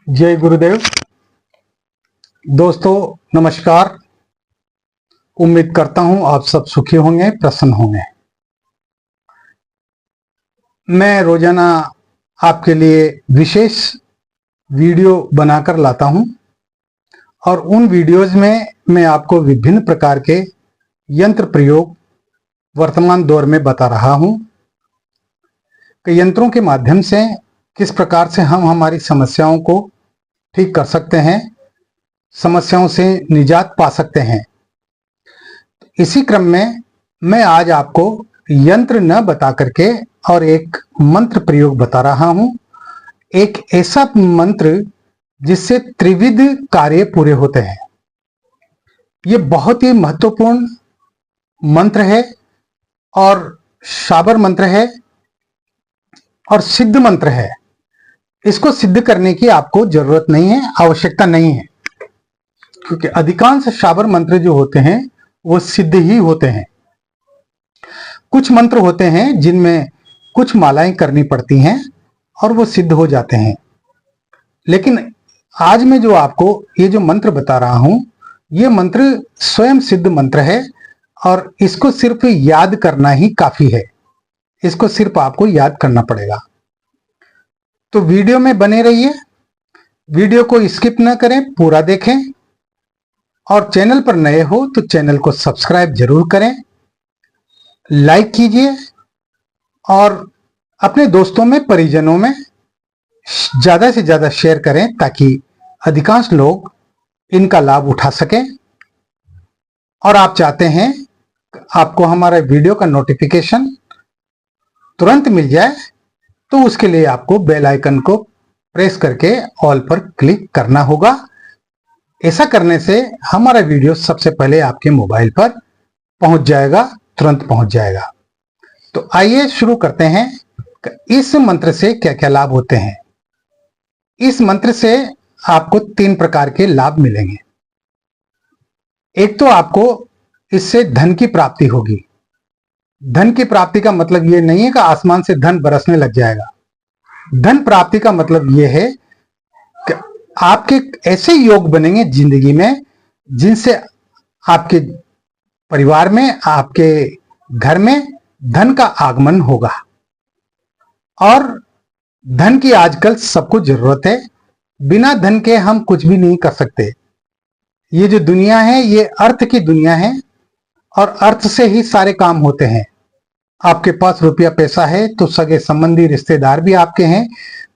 जय गुरुदेव। दोस्तों नमस्कार। उम्मीद करता हूं आप सब सुखी होंगे, प्रसन्न होंगे। मैं रोजाना आपके लिए विशेष वीडियो बनाकर लाता हूं और उन वीडियोज में मैं आपको विभिन्न प्रकार के यंत्र प्रयोग वर्तमान दौर में बता रहा हूं कि यंत्रों के माध्यम से किस प्रकार से हम हमारी समस्याओं को ठीक कर सकते हैं, समस्याओं से निजात पा सकते हैं। इसी क्रम में मैं आज आपको यंत्र न बता करके और एक मंत्र प्रयोग बता रहा हूं, एक ऐसा मंत्र जिससे त्रिविध कार्य पूरे होते हैं। ये बहुत ही महत्वपूर्ण मंत्र है और शाबर मंत्र है और सिद्ध मंत्र है। इसको सिद्ध करने की आपको जरूरत नहीं है, आवश्यकता नहीं है, क्योंकि अधिकांश शाबर मंत्र जो होते हैं वो सिद्ध ही होते हैं। कुछ मंत्र होते हैं जिनमें कुछ मालाएं करनी पड़ती हैं और वो सिद्ध हो जाते हैं, लेकिन आज मैं जो आपको ये जो मंत्र बता रहा हूं, ये मंत्र स्वयं सिद्ध मंत्र है और इसको सिर्फ याद करना ही काफी है। इसको सिर्फ आपको याद करना पड़ेगा। तो वीडियो में बने रहिए, वीडियो को स्किप ना करें, पूरा देखें और चैनल पर नए हो तो चैनल को सब्सक्राइब जरूर करें, लाइक कीजिए और अपने दोस्तों में, परिजनों में ज्यादा से ज्यादा शेयर करें ताकि अधिकांश लोग इनका लाभ उठा सकें। और आप चाहते हैं आपको हमारे वीडियो का नोटिफिकेशन तुरंत मिल जाए तो उसके लिए आपको बेल आइकन को प्रेस करके ऑल पर क्लिक करना होगा। ऐसा करने से हमारा वीडियो सबसे पहले आपके मोबाइल पर पहुंच जाएगा, तुरंत पहुंच जाएगा। तो आइए शुरू करते हैं। इस मंत्र से क्या क्या लाभ होते हैं। इस मंत्र से आपको 3 प्रकार के लाभ मिलेंगे। एक तो आपको इससे धन की प्राप्ति होगी। धन की प्राप्ति का मतलब यह नहीं है कि आसमान से धन बरसने लग जाएगा। धन प्राप्ति का मतलब यह है कि आपके ऐसे योग बनेंगे जिंदगी में जिनसे आपके परिवार में, आपके घर में धन का आगमन होगा। और धन की आजकल सबको जरूरत है। बिना धन के हम कुछ भी नहीं कर सकते। ये जो दुनिया है ये अर्थ की दुनिया है और अर्थ से ही सारे काम होते हैं। आपके पास रुपया पैसा है तो सगे संबंधी रिश्तेदार भी आपके हैं,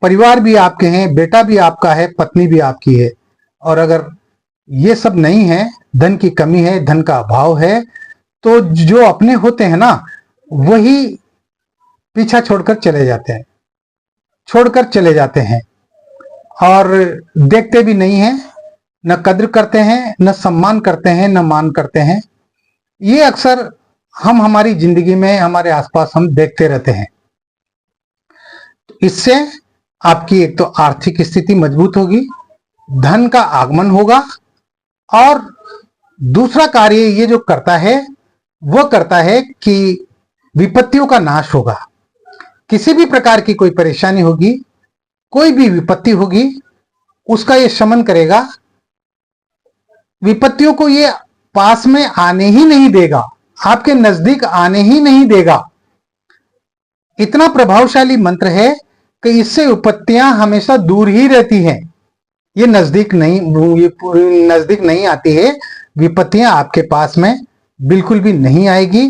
परिवार भी आपके हैं, बेटा भी आपका है, पत्नी भी आपकी है। और अगर ये सब नहीं है, धन की कमी है, धन का अभाव है, तो जो अपने होते हैं ना वही पीछा छोड़कर चले जाते हैं और देखते भी नहीं है, न कद्र करते हैं, न सम्मान करते हैं, न मान करते हैं। ये अक्सर हम हमारी जिंदगी में, हमारे आसपास हम देखते रहते हैं। इससे आपकी एक तो आर्थिक स्थिति मजबूत होगी, धन का आगमन होगा और दूसरा कार्य ये जो करता है वो करता है कि विपत्तियों का नाश होगा। किसी भी प्रकार की कोई परेशानी होगी, कोई भी विपत्ति होगी, उसका ये शमन करेगा। विपत्तियों को ये पास में आने ही नहीं देगा, आपके नजदीक आने ही नहीं देगा। इतना प्रभावशाली मंत्र है कि इससे विपत्तियां हमेशा दूर ही रहती हैं। ये नजदीक नहीं आती है। विपत्तियां आपके पास में बिल्कुल भी नहीं आएगी।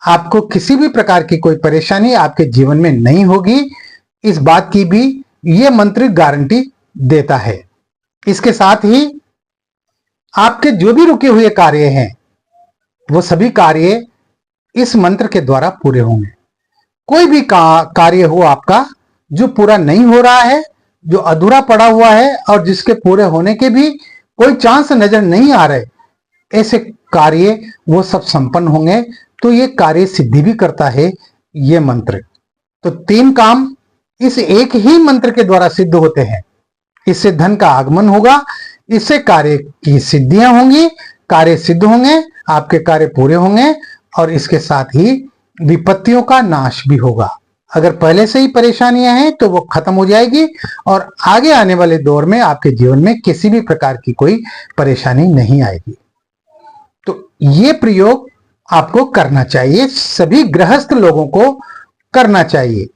आपको किसी भी प्रकार की कोई परेशानी आपके जीवन में नहीं होगी। इस बात की भी ये मंत्र गारंटी देता है। इसके साथ ही आपके जो भी रुके हुए कार्य हैं वो सभी कार्य इस मंत्र के द्वारा पूरे होंगे। कोई भी कार्य हो आपका जो पूरा नहीं हो रहा है, जो अधूरा पड़ा हुआ है और जिसके पूरे होने के भी कोई चांस नजर नहीं आ रहे, ऐसे कार्य वो सब संपन्न होंगे। तो ये कार्य सिद्धि भी करता है ये मंत्र। तो 3 काम इस एक ही मंत्र के द्वारा सिद्ध होते हैं। इससे धन का आगमन होगा, इससे कार्य की सिद्धियां होंगी, कार्य सिद्ध होंगे, आपके कार्य पूरे होंगे और इसके साथ ही विपत्तियों का नाश भी होगा। अगर पहले से ही परेशानियां हैं तो वो खत्म हो जाएगी और आगे आने वाले दौर में आपके जीवन में किसी भी प्रकार की कोई परेशानी नहीं आएगी। तो ये प्रयोग आपको करना चाहिए, सभी गृहस्थ लोगों को करना चाहिए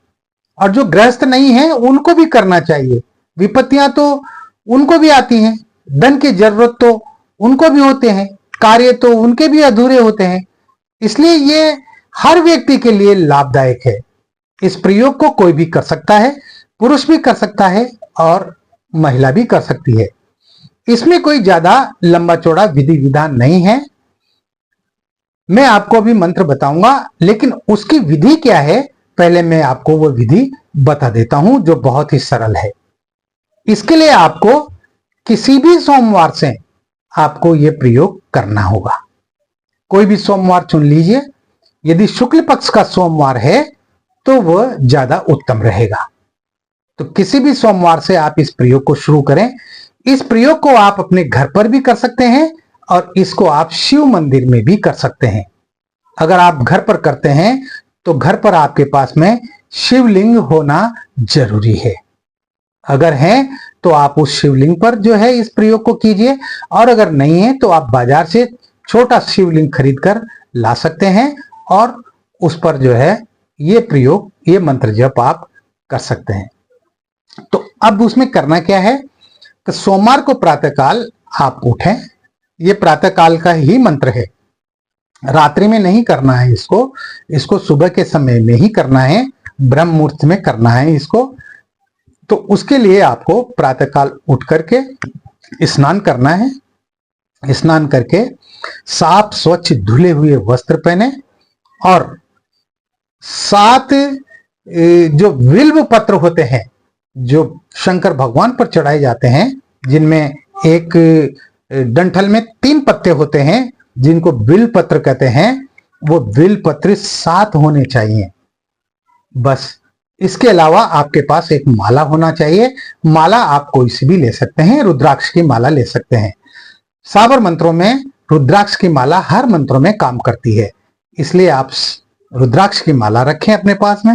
और जो गृहस्थ नहीं है उनको भी करना चाहिए। विपत्तियां तो उनको भी आती हैं, धन की जरूरत तो उनको भी होते हैं, कार्य तो उनके भी अधूरे होते हैं, इसलिए ये हर व्यक्ति के लिए लाभदायक है। इस प्रयोग को कोई भी कर सकता है, पुरुष भी कर सकता है और महिला भी कर सकती है। इसमें कोई ज्यादा लंबा चौड़ा विधि विधान नहीं है। मैं आपको अभी मंत्र बताऊंगा, लेकिन उसकी विधि क्या है पहले मैं आपको वो विधि बता देता हूं जो बहुत ही सरल है। इसके लिए आपको किसी भी सोमवार से आपको यह प्रयोग करना होगा। कोई भी सोमवार चुन लीजिए, यदि शुक्ल पक्ष का सोमवार है तो वह ज्यादा उत्तम रहेगा। तो किसी भी सोमवार से आप इस प्रयोग को शुरू करें। इस प्रयोग को आप अपने घर पर भी कर सकते हैं और इसको आप शिव मंदिर में भी कर सकते हैं। अगर आप घर पर करते हैं तो घर पर आपके पास में शिवलिंग होना जरूरी है। अगर है तो आप उस शिवलिंग पर जो है इस प्रयोग को कीजिए, और अगर नहीं है तो आप बाजार से छोटा शिवलिंग खरीद कर ला सकते हैं और उस पर जो है ये प्रयोग, ये मंत्र जप आप कर सकते हैं। तो अब उसमें करना क्या है कि सोमवार को प्रातःकाल आप उठें, ये प्रातःकाल का ही मंत्र है, रात्रि में नहीं करना है इसको सुबह के समय में ही करना है, ब्रह्म मुहूर्त में करना है इसको। तो उसके लिए आपको प्रातःकाल उठ करके स्नान करना है। स्नान करके साफ स्वच्छ धुले हुए वस्त्र पहने और 7 जो बिल्व पत्र होते हैं जो शंकर भगवान पर चढ़ाए जाते हैं, जिनमें एक डंठल में 3 पत्ते होते हैं जिनको बिल्व पत्र कहते हैं, वो बिल्व पत्र 7 होने चाहिए बस। इसके अलावा आपके पास एक माला होना चाहिए। माला आप कोई सी भी ले सकते हैं, रुद्राक्ष की माला ले सकते हैं। साबर मंत्रों में रुद्राक्ष की माला हर मंत्रों में काम करती है, इसलिए आप रुद्राक्ष की माला रखें अपने पास में।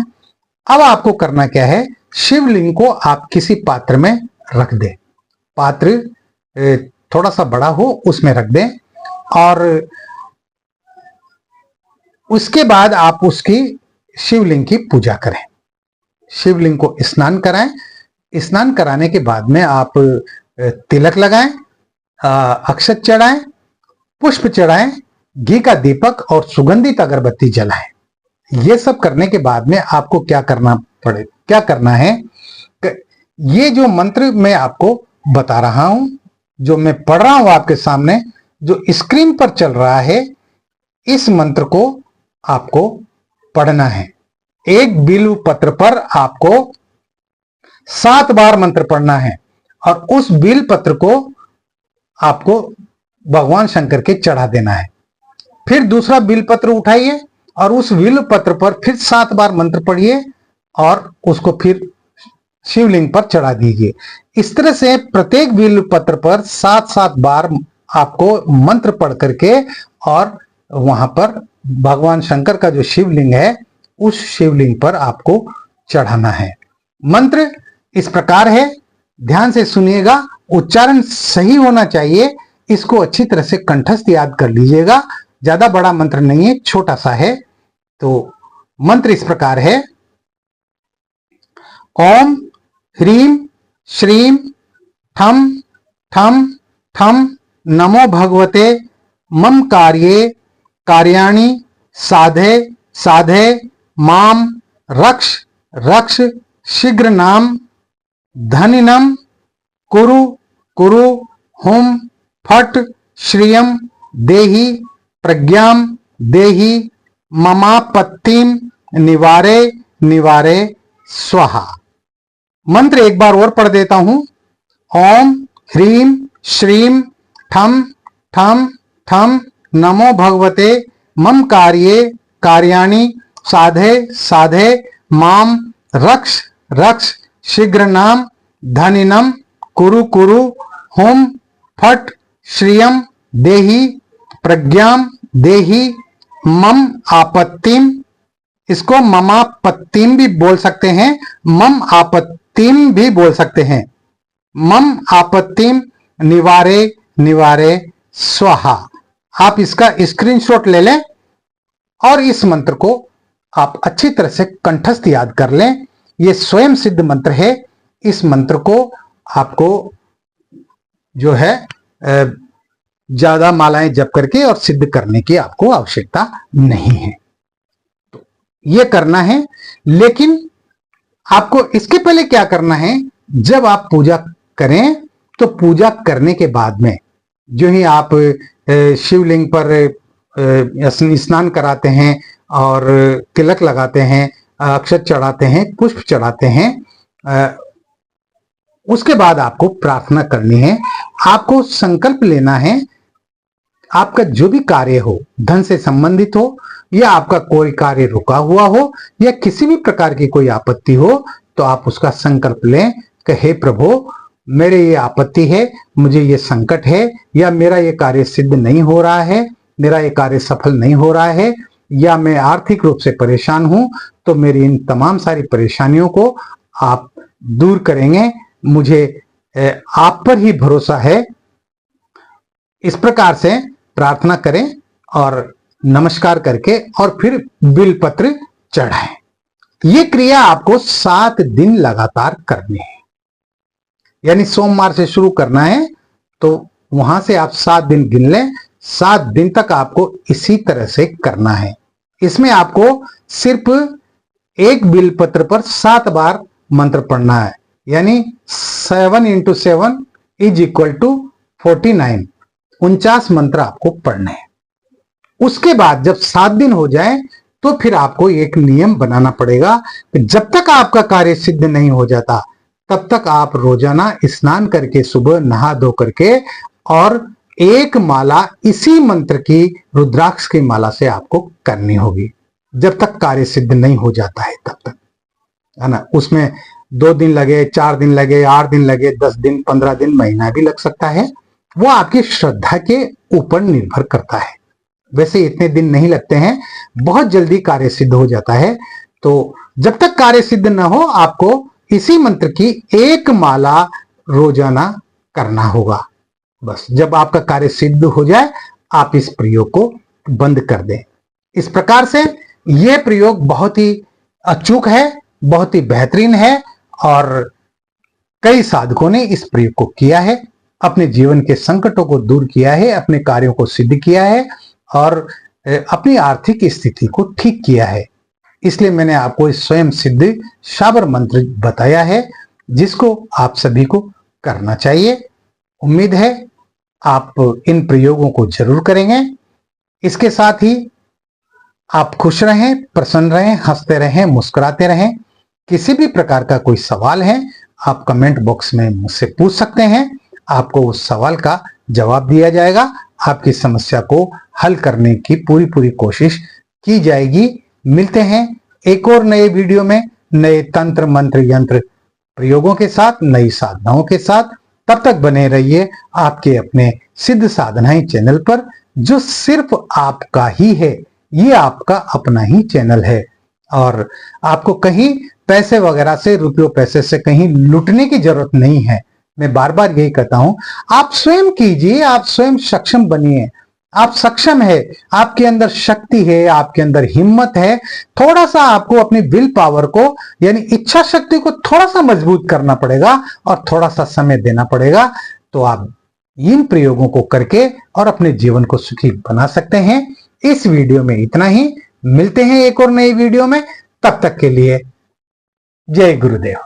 अब आपको करना क्या है, शिवलिंग को आप किसी पात्र में रख दें। पात्र थोड़ा सा बड़ा हो उसमें रख दें और उसके बाद आप उसकी शिवलिंग की पूजा करें। शिवलिंग को स्नान कराएं। स्नान कराने के बाद में आप तिलक लगाएं, अक्षत चढ़ाएं, पुष्प चढ़ाएं, घी का दीपक और सुगंधित अगरबत्ती जलाएं। ये सब करने के बाद में आपको क्या करना है, ये जो मंत्र मैं आपको बता रहा हूं, जो मैं पढ़ रहा हूं आपके सामने, जो स्क्रीन पर चल रहा है, इस मंत्र को आपको पढ़ना है। एक बिल्व पत्र पर आपको 7 बार मंत्र पढ़ना है और उस बिल्व पत्र को आपको भगवान शंकर के चढ़ा देना है। फिर दूसरा बिल्व पत्र उठाइए और उस बिल्व पत्र पर फिर 7 बार मंत्र पढ़िए और उसको फिर शिवलिंग पर चढ़ा दीजिए। इस तरह से प्रत्येक बिल्व पत्र पर 7-7 बार आपको मंत्र पढ़ करके और वहां पर भगवान शंकर का जो शिवलिंग है उस शिवलिंग पर आपको चढ़ाना है। मंत्र इस प्रकार है, ध्यान से सुनिएगा, उच्चारण सही होना चाहिए, इसको अच्छी तरह से कंठस्थ याद कर लीजिएगा। ज्यादा बड़ा मंत्र नहीं है, छोटा सा है। तो मंत्र इस प्रकार है, ओम ह्रीम श्रीम ठम ठम ठम नमो भगवते मम कार्ये कार्याणि साधे साधे माम रक्ष रक्ष शीघ्र नाम धनिनम कुरु कुरु हुम फट श्रियम देहि प्रज्ञाम देहि ममापत्तिम निवारे निवारे स्वाहा। मंत्र एक बार और पढ़ देता हूं। ओम ह्रीम श्रीम ठम ठम ठम नमो भगवते मम कार्ये कार्याणि साधे साधे माम रक्ष रक्ष शीघ्र नाम धनिनम कुरु कुरु हुम फट श्रियम देहि प्रज्ञाम देहि मम आपत्तिम इसको ममापत्तिम भी बोल सकते हैं, मम आपत्तिम भी बोल सकते हैं। मम आपत्तिम निवारे निवारे स्वाहा। आप इसका स्क्रीनशॉट ले लें और इस मंत्र को आप अच्छी तरह से कंठस्थ याद कर लें। यह स्वयं सिद्ध मंत्र है। इस मंत्र को आपको जो है ज्यादा मालाएं जप करके और सिद्ध करने की आपको आवश्यकता नहीं है। तो ये करना है, लेकिन आपको इसके पहले क्या करना है, जब आप पूजा करें तो पूजा करने के बाद में जो ही आप शिवलिंग पर स्नान कराते हैं और तिलक लगाते हैं, अक्षत चढ़ाते हैं, पुष्प चढ़ाते हैं, उसके बाद आपको प्रार्थना करनी है। आपको संकल्प लेना है, आपका जो भी कार्य हो, धन से संबंधित हो या आपका कोई कार्य रुका हुआ हो या किसी भी प्रकार की कोई आपत्ति हो, तो आप उसका संकल्प लें कि हे प्रभु, मेरे ये आपत्ति है, मुझे ये संकट है, या मेरा ये कार्य सिद्ध नहीं हो रहा है, मेरा ये कार्य सफल नहीं हो रहा है, या मैं आर्थिक रूप से परेशान हूं, तो मेरी इन तमाम सारी परेशानियों को आप दूर करेंगे। मुझे आप पर ही भरोसा है। इस प्रकार से प्रार्थना करें और नमस्कार करके और फिर बिलपत्र चढ़ाएं। ये क्रिया आपको 7 दिन लगातार करनी है। यानी सोमवार से शुरू करना है तो वहां से आप 7 दिन गिन लें। 7 दिन तक आपको इसी तरह से करना है। इसमें आपको सिर्फ एक बिलपत्र पर 7 बार मंत्र पढ़ना है। यानी 7 × 7 = 49। 49 मंत्र आपको पढ़ने हैं। उसके बाद जब 7 दिन हो जाए तो फिर आपको एक नियम बनाना पड़ेगा कि जब तक आपका कार्य सिद्ध नहीं हो जाता तब तक आप रोजाना स्नान करके, सुबह नहा धो करके और एक माला इसी मंत्र की, रुद्राक्ष की माला से आपको करनी होगी। जब तक कार्य सिद्ध नहीं हो जाता है तब तक, है ना। उसमें 2 दिन लगे, 4 दिन लगे, 8 दिन लगे, 10 दिन, 15 दिन, महीना भी लग सकता है। वो आपकी श्रद्धा के ऊपर निर्भर करता है। वैसे इतने दिन नहीं लगते हैं, बहुत जल्दी कार्य सिद्ध हो जाता है। तो जब तक कार्य सिद्ध न हो, आपको इसी मंत्र की एक माला रोजाना करना होगा। बस जब आपका कार्य सिद्ध हो जाए, आप इस प्रयोग को बंद कर दें। इस प्रकार से यह प्रयोग बहुत ही अचूक है, बहुत ही बेहतरीन है और कई साधकों ने इस प्रयोग को किया है, अपने जीवन के संकटों को दूर किया है, अपने कार्यों को सिद्ध किया है और अपनी आर्थिक स्थिति को ठीक किया है। इसलिए मैंने आपको इस स्वयं सिद्ध शाबर मंत्र बताया है, जिसको आप सभी को करना चाहिए। उम्मीद है आप इन प्रयोगों को जरूर करेंगे। इसके साथ ही आप खुश रहें, प्रसन्न रहें, हंसते रहें, मुस्कुराते रहें। किसी भी प्रकार का कोई सवाल है, आप कमेंट बॉक्स में मुझसे पूछ सकते हैं। आपको उस सवाल का जवाब दिया जाएगा। आपकी समस्या को हल करने की पूरी कोशिश की जाएगी। मिलते हैं एक और नए वीडियो में, नए तंत्र मंत्र यंत्र प्रयोगों के साथ, नई साधनाओं के साथ। तब तक बने रहिए आपके अपने सिद्ध साधनाएं चैनल पर, जो सिर्फ आपका ही है। ये आपका अपना ही चैनल है और आपको कहीं पैसे वगैरह से, रुपयों पैसे से कहीं लुटने की जरूरत नहीं है। मैं बार बार यही कहता हूं, आप स्वयं कीजिए, आप स्वयं सक्षम बनिए। आप सक्षम है, आपके अंदर शक्ति है, आपके अंदर हिम्मत है। थोड़ा सा आपको अपनी विल पावर को, यानी इच्छा शक्ति को थोड़ा सा मजबूत करना पड़ेगा और थोड़ा सा समय देना पड़ेगा। तो आप इन प्रयोगों को करके और अपने जीवन को सुखी बना सकते हैं। इस वीडियो में इतना ही। मिलते हैं एक और नई वीडियो में। तब तक के लिए जय गुरुदेव।